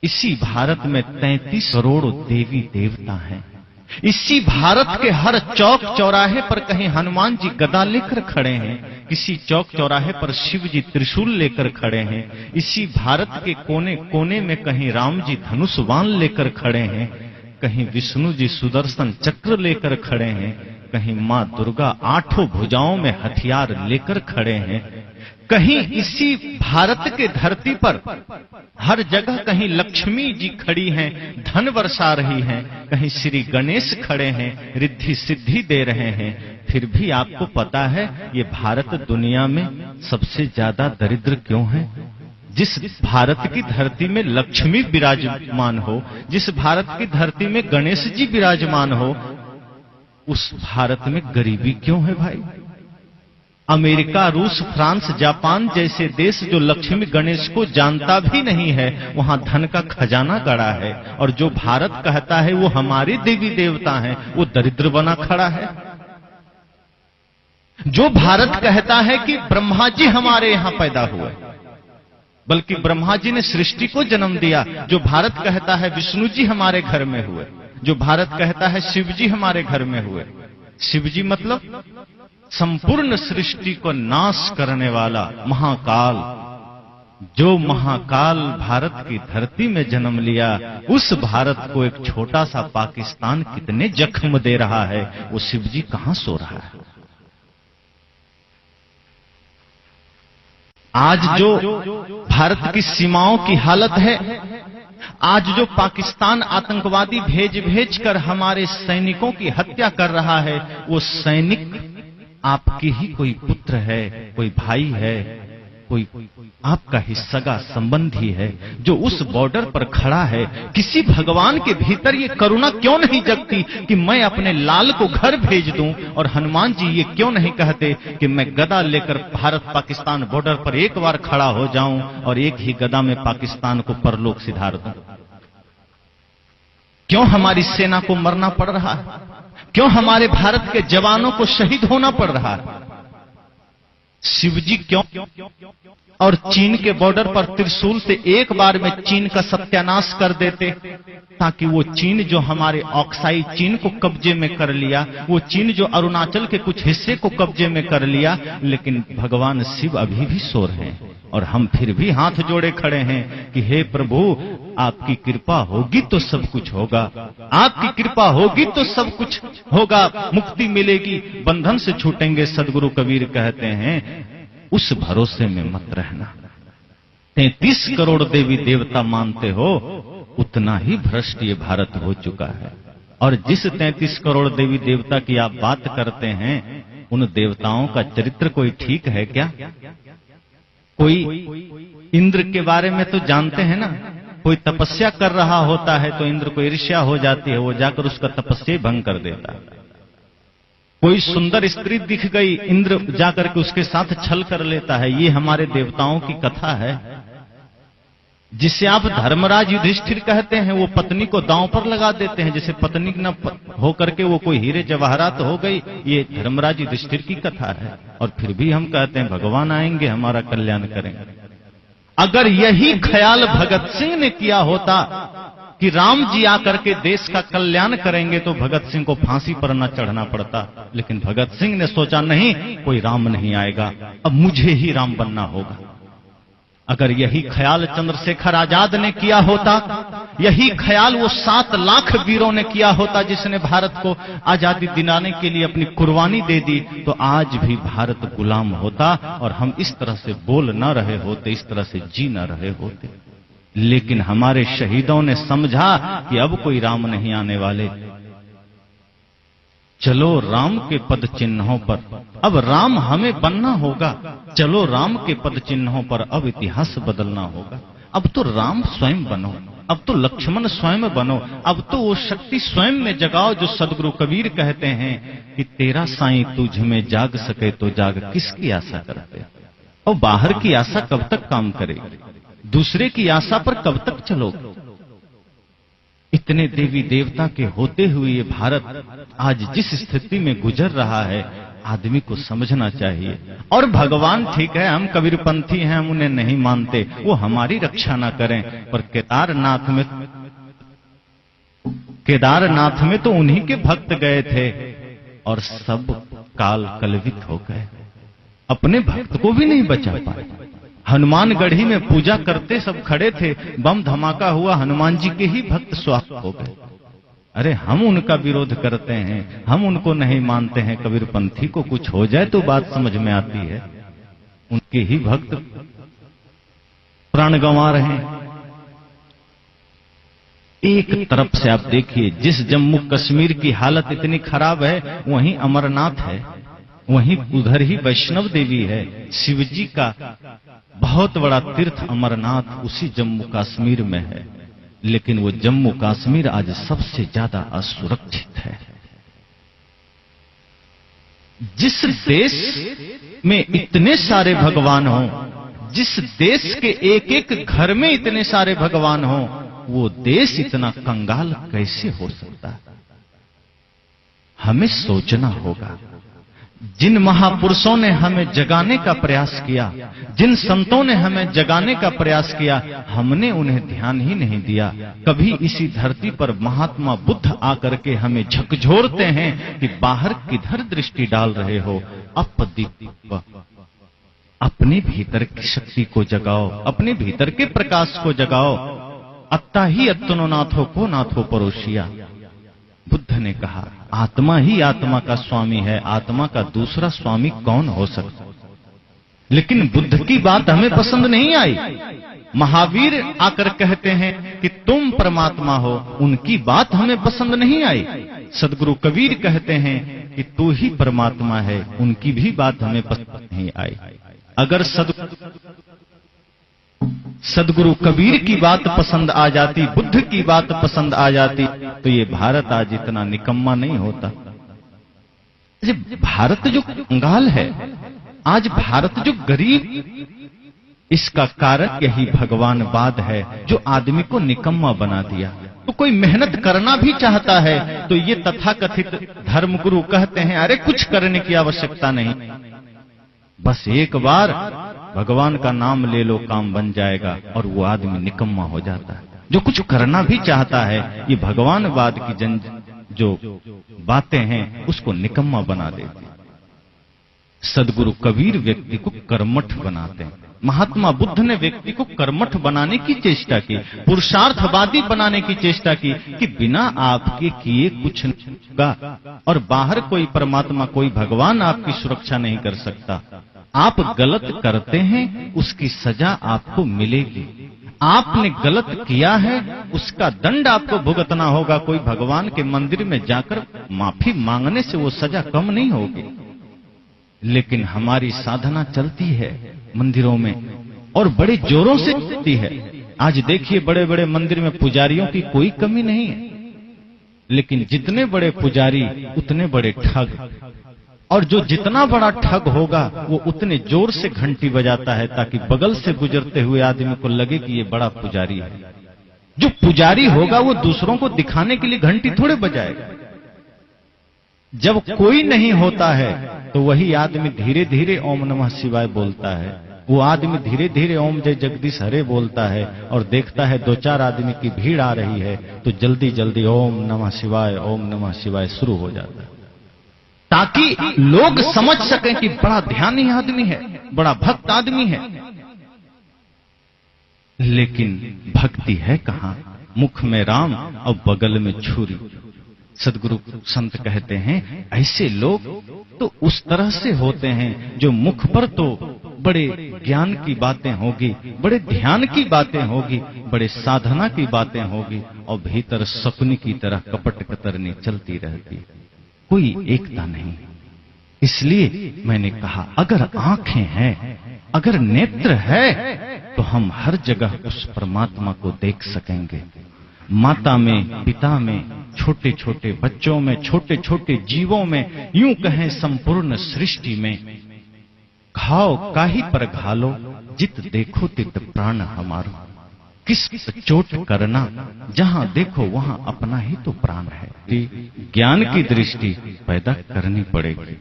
इसी भारत में 33 करोड़ देवी देवता हैं। इसी भारत के हर चौक चौराहे पर कहीं हनुमान जी गदा लेकर खड़े हैं, किसी चौक चौराहे पर शिव जी त्रिशूल लेकर खड़े हैं। इसी भारत के कोने कोने में कहीं राम जी धनुष बाण लेकर खड़े हैं, कहीं विष्णु जी सुदर्शन चक्र लेकर खड़े हैं, कहीं मां दुर्गा आठों भुजाओं में हथियार लेकर खड़े हैं। कहीं इसी भारत के धरती पर हर जगह कहीं लक्ष्मी जी खड़ी हैं, धन बरसा रही हैं, कहीं श्री गणेश खड़े हैं, रिद्धि सिद्धि दे रहे हैं। फिर भी आपको पता है ये भारत दुनिया में सबसे ज्यादा दरिद्र क्यों है? जिस भारत की धरती में लक्ष्मी विराजमान हो, जिस भारत की धरती में गणेश जी विराजमान हो, उस भारत में गरीबी क्यों है भाई? अमेरिका, रूस, फ्रांस, जापान जैसे देश जो लक्ष्मी गणेश को जानता भी नहीं है, वहां धन का खजाना गड़ा है, और जो भारत कहता है वो हमारे देवी देवता हैं, वो दरिद्र बना खड़ा है। जो भारत कहता है कि ब्रह्मा जी हमारे यहां पैदा हुए, बल्कि ब्रह्मा जी ने सृष्टि को जन्म दिया। जो भारत कहता है विष्णु जी हमारे घर में हुए, जो भारत कहता है शिव जी हमारे घर में हुए। शिव जी मतलब संपूर्ण सृष्टि को नाश करने वाला महाकाल। जो महाकाल भारत की धरती में जन्म लिया, उस भारत को एक छोटा सा पाकिस्तान कितने जख्म दे रहा है, वो शिव जी कहां सो रहा है? आज जो भारत की सीमाओं की हालत है, आज जो पाकिस्तान आतंकवादी भेज भेज कर हमारे सैनिकों की हत्या कर रहा है, वो सैनिक आपकी ही कोई पुत्र है, कोई भाई है, कोई आपका ही सगा संबंधी है, जो उस बॉर्डर पर खड़ा है। किसी भगवान के भीतर ये करुणा क्यों नहीं जगती कि मैं अपने लाल को घर भेज दूं? और हनुमान जी ये क्यों नहीं कहते कि मैं गदा लेकर भारत पाकिस्तान बॉर्डर पर एक बार खड़ा हो जाऊं और एक ही गदा में पाकिस्तान को परलोक सिधार दूं? क्यों हमारी सेना को मरना पड़ रहा है? क्यों हमारे भारत के जवानों को शहीद होना पड़ रहा है? शिवजी क्यों? और चीन के बॉर्डर पर त्रिशूल से एक बार में चीन का सत्यानाश कर देते, ताकि वो चीन जो हमारे ऑक्साई चीन को कब्जे में कर लिया, वो चीन जो अरुणाचल के कुछ हिस्से को कब्जे में कर लिया। लेकिन भगवान शिव अभी भी सो रहे हैं, और हम फिर भी हाथ जोड़े खड़े हैं कि हे प्रभु, आपकी कृपा होगी तो सब कुछ होगा, आपकी कृपा होगी तो सब कुछ होगा, मुक्ति मिलेगी, बंधन से छूटेंगे। सदगुरु कबीर कहते हैं उस भरोसे में मत रहना। 33 करोड़ देवी देवता मानते हो, उतना ही भ्रष्ट ये भारत हो चुका है। और जिस 33 करोड़ देवी देवता की आप बात करते हैं, उन देवताओं का चरित्र कोई ठीक है क्या? कोई इंद्र के बारे में तो जानते हैं ना, कोई तपस्या कर रहा होता है तो इंद्र को ईर्ष्या हो जाती है, वो जाकर उसका तपस्या भंग कर देता है। कोई सुंदर स्त्री दिख गई, इंद्र जाकर के उसके साथ छल कर लेता है। ये हमारे देवताओं की कथा है। जिसे आप धर्मराज युधिष्ठिर कहते हैं, वो पत्नी को दांव पर लगा देते हैं, जैसे पत्नी न होकर के वो कोई हीरे जवाहरात हो गई। ये धर्मराज युधिष्ठिर की कथा है। और फिर भी हम कहते हैं भगवान आएंगे हमारा कल्याण करेंगे। अगर यही ख्याल भगत सिंह ने किया होता कि राम जी आकर के देश का कल्याण करेंगे, तो भगत सिंह को फांसी पर न चढ़ना पड़ता। लेकिन भगत सिंह ने सोचा नहीं, कोई राम नहीं आएगा, अब मुझे ही राम बनना होगा। अगर यही ख्याल चंद्रशेखर आजाद ने किया होता, यही ख्याल वो 7 लाख वीरों ने किया होता जिसने भारत को आजादी दिलाने के लिए अपनी कुर्बानी दे दी, तो आज भी भारत गुलाम होता और हम इस तरह से बोल न रहे होते, इस तरह से जी न रहे होते। लेकिन हमारे शहीदों ने समझा कि अब कोई राम नहीं आने वाले, चलो राम के पद चिन्हों पर, अब राम हमें बनना होगा। चलो राम के पद चिन्हों पर अब इतिहास बदलना होगा। अब तो राम स्वयं बनो, अब तो लक्ष्मण स्वयं बनो, अब तो वो शक्ति स्वयं में जगाओ जो सदगुरु कबीर कहते हैं कि तेरा साईं तुझ में जाग सके तो जाग, किसकी आशा करते? और बाहर की आशा कब तक काम करेगी? दूसरे की आशा पर कब तक चलोगे? इतने देवी देवता के होते हुए ये भारत आज जिस स्थिति में गुजर रहा है, आदमी को समझना चाहिए। और भगवान ठीक है, हम कबीरपंथी हैं, हम उन्हें नहीं मानते, वो हमारी रक्षा ना करें, पर केदारनाथ में तो उन्हीं के भक्त गए थे और सब काल कलवित हो गए, अपने भक्त को भी नहीं बचा पाए। हनुमानगढ़ी में पूजा करते सब खड़े थे, बम धमाका हुआ, हनुमान जी के ही भक्त स्वाहा हो गए। अरे हम उनका विरोध करते हैं, हम उनको नहीं मानते हैं, कबीरपंथी को कुछ हो जाए तो बात समझ में आती है, उनके ही भक्त प्राण गंवा रहे हैं। एक तरफ से आप देखिए, जिस जम्मू कश्मीर की हालत इतनी खराब है, वहीं अमरनाथ है, वहीं उधर ही वैष्णव देवी है, शिव जी का बहुत बड़ा तीर्थ अमरनाथ उसी जम्मू कश्मीर में है। लेकिन वो जम्मू कश्मीर आज सबसे ज्यादा असुरक्षित है। जिस देश में इतने सारे भगवान हों, जिस देश के एक एक घर में इतने सारे भगवान हों, वो देश इतना कंगाल कैसे हो सकता है? हमें सोचना होगा। जिन महापुरुषों ने हमें जगाने का प्रयास किया, जिन संतों ने हमें जगाने का प्रयास किया, हमने उन्हें ध्यान ही नहीं दिया। कभी इसी धरती पर महात्मा बुद्ध आकर के हमें झकझोरते हैं कि बाहर किधर दृष्टि डाल रहे हो, अपदीप, अपने भीतर की शक्ति को जगाओ, अपने भीतर के प्रकाश को जगाओ। अत्ता ही अत्तनो नाथो को नाथो परोसिया। बुद्ध ने कहा आत्मा ही आत्मा का स्वामी है, आत्मा का दूसरा स्वामी कौन हो सकता। लेकिन बुद्ध की बात हमें पसंद नहीं आई। महावीर आकर कहते हैं कि तुम परमात्मा हो, उनकी बात हमें पसंद नहीं आई। सदगुरु कबीर कहते हैं कि तू ही परमात्मा है, उनकी भी बात हमें पसंद नहीं आई। अगर सदगुरु कबीर की बात पसंद आ जाती, बुद्ध की बात पसंद आ जाती, तो ये भारत आज इतना निकम्मा नहीं होता। भारत जो कंगाल है, आज भारत जो गरीब, इसका कारण यही भगवानवाद है, जो आदमी को निकम्मा बना दिया। तो कोई मेहनत करना भी चाहता है तो ये तथाकथित धर्मगुरु कहते हैं अरे कुछ करने की आवश्यकता नहीं, बस एक बार भगवान का नाम ले लो, काम बन जाएगा, और वो आदमी निकम्मा हो जाता है। जो कुछ करना भी चाहता है, ये भगवानवाद की जो बातें हैं उसको निकम्मा बना देती। सदगुरु कबीर व्यक्ति को कर्मठ बनाते हैं। महात्मा बुद्ध ने व्यक्ति को कर्मठ बनाने की चेष्टा की, पुरुषार्थवादी बनाने की चेष्टा की कि बिना आपके किए कुछ नहीं होगा, और बाहर कोई परमात्मा, कोई भगवान आपकी सुरक्षा नहीं कर सकता। आप गलत करते हैं, उसकी सजा आपको मिलेगी। आपने गलत किया है, उसका दंड आपको भुगतना होगा। कोई भगवान के मंदिर में जाकर माफी मांगने से वो सजा कम नहीं होगी। लेकिन हमारी साधना चलती है मंदिरों में, और बड़े जोरों से चलती है। आज देखिए बड़े बड़े मंदिर में पुजारियों की कोई कमी नहीं है, लेकिन जितने बड़े पुजारी उतने बड़े ठग, और जो जितना बड़ा ठग होगा वो उतने जोर से घंटी बजाता है ताकि बगल से गुजरते हुए आदमी को लगे कि ये बड़ा पुजारी है। जो पुजारी होगा वो दूसरों को दिखाने के लिए घंटी थोड़े बजाएगा। जब कोई नहीं होता है तो वही आदमी धीरे धीरे ओम नमः शिवाय बोलता है। वो आदमी धीरे धीरे ओम जय जगदीश हरे बोलता है, और देखता है दो चार आदमी की भीड़ आ रही है तो जल्दी जल्दी ओम नमः शिवाय शुरू हो जाता है, ताकि लोग समझ सकें कि बड़ा ध्यानी आदमी है, बड़ा भक्त आदमी है। लेकिन भक्ति है कहां? मुख में राम और बगल में छुरी। सदगुरु संत कहते हैं ऐसे लोग तो उस तरह से होते हैं जो मुख पर तो बड़े ज्ञान की बातें होगी, बड़े ध्यान की बातें होगी, बड़े साधना की बातें होगी, और भीतर सपने की तरह कपट कतरनी चलती रहती है। कोई एकता नहीं। इसलिए मैंने कहा अगर आंखें हैं, अगर नेत्र है, तो हम हर जगह उस परमात्मा को देख सकेंगे। माता में, पिता में, छोटे छोटे बच्चों में, छोटे छोटे जीवों में, यूं कहें संपूर्ण सृष्टि में। घाव काहि पर घालो, जित देखो तित प्राण हमारो। किस चोट करना, जहां देखो वहां अपना ही तो प्राण है। ज्ञान की दृष्टि पैदा करनी पड़ेगी।